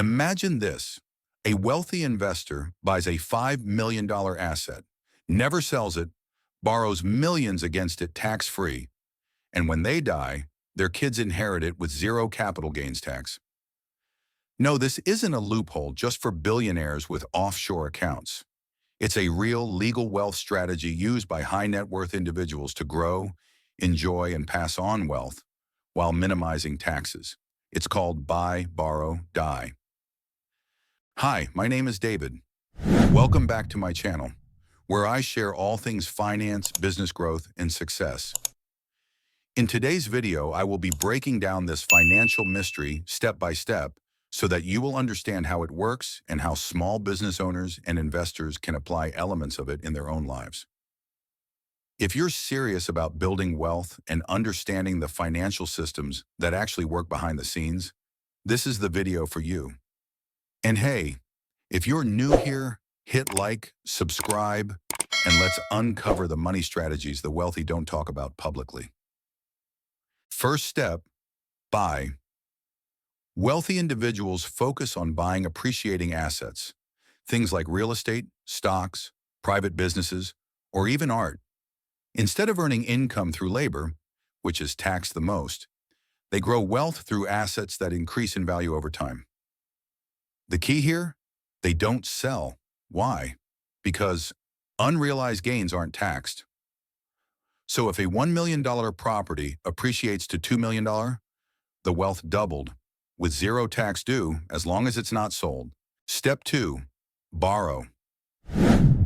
Imagine this. A wealthy investor buys a $5 million asset, never sells it, borrows millions against it tax-free, and when they die, their kids inherit it with zero capital gains tax. No, this isn't a loophole just for billionaires with offshore accounts. It's a real legal wealth strategy used by high net worth individuals to grow, enjoy, and pass on wealth while minimizing taxes. It's called buy, borrow, die. Hi, my name is David. Welcome back to my channel, where I share all things finance, business growth, and success. In today's video, I will be breaking down this financial mystery step by step so that you will understand how it works and how small business owners and investors can apply elements of it in their own lives. If you're serious about building wealth and understanding the financial systems that actually work behind the scenes, this is the video for you. And hey, if you're new here, hit like, subscribe, and let's uncover the money strategies the wealthy don't talk about publicly. First step, buy. Wealthy individuals focus on buying appreciating assets, things like real estate, stocks, private businesses, or even art. Instead of earning income through labor, which is taxed the most, they grow wealth through assets that increase in value over time. The key here? They don't sell. Why? Because unrealized gains aren't taxed. So if a $1 million property appreciates to $2 million, the wealth doubled, with zero tax due as long as it's not sold. Step 2, borrow.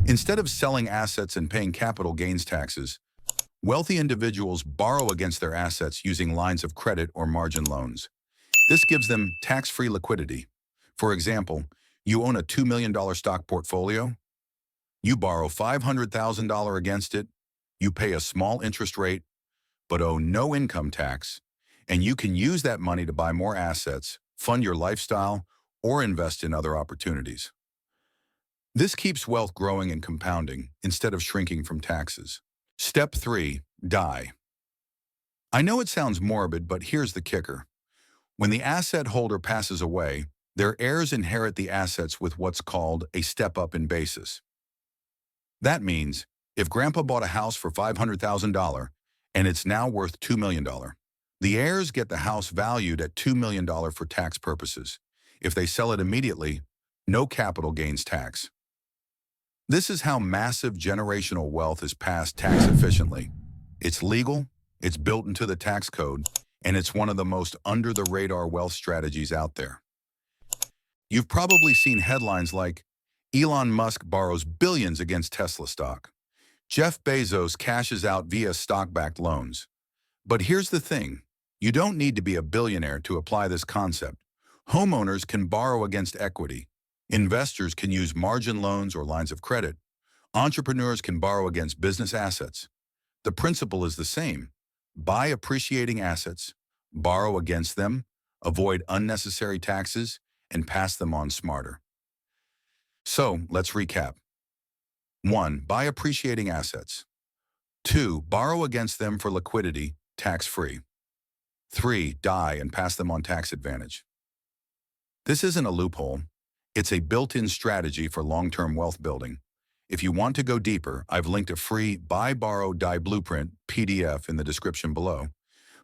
Instead of selling assets and paying capital gains taxes, wealthy individuals borrow against their assets using lines of credit or margin loans. This gives them tax-free liquidity. For example, you own a $2 million stock portfolio. You borrow $500,000 against it. You pay a small interest rate, but owe no income tax. And you can use that money to buy more assets, fund your lifestyle, or invest in other opportunities. This keeps wealth growing and compounding instead of shrinking from taxes. Step 3, die. I know it sounds morbid, but here's the kicker. When the asset holder passes away, their heirs inherit the assets with what's called a step-up in basis. That means if Grandpa bought a house for $500,000 and it's now worth $2 million, the heirs get the house valued at $2 million for tax purposes. If they sell it immediately, no capital gains tax. This is how massive generational wealth is passed tax efficiently. It's legal, it's built into the tax code, and it's one of the most under-the-radar wealth strategies out there. You've probably seen headlines like, Elon Musk borrows billions against Tesla stock. Jeff Bezos cashes out via stock-backed loans. But here's the thing. You don't need to be a billionaire to apply this concept. Homeowners can borrow against equity. Investors can use margin loans or lines of credit. Entrepreneurs can borrow against business assets. The principle is the same. Buy appreciating assets, borrow against them, avoid unnecessary taxes, and pass them on smarter. So, let's recap. 1. Buy appreciating assets. 2. Borrow against them for liquidity, tax-free. 3. Die and pass them on tax advantage. This isn't a loophole. It's a built-in strategy for long-term wealth building. If you want to go deeper, I've linked a free Buy, Borrow, Die Blueprint PDF in the description below,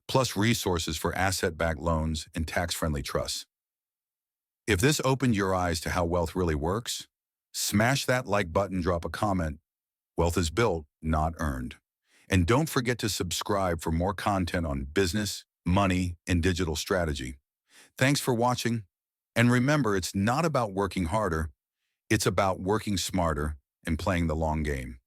plus resources for asset-backed loans and tax-friendly trusts. If this opened your eyes to how wealth really works, smash that like button, drop a comment. Wealth is built, not earned. And don't forget to subscribe for more content on business, money, and digital strategy. Thanks for watching. And remember, it's not about working harder, it's about working smarter and playing the long game.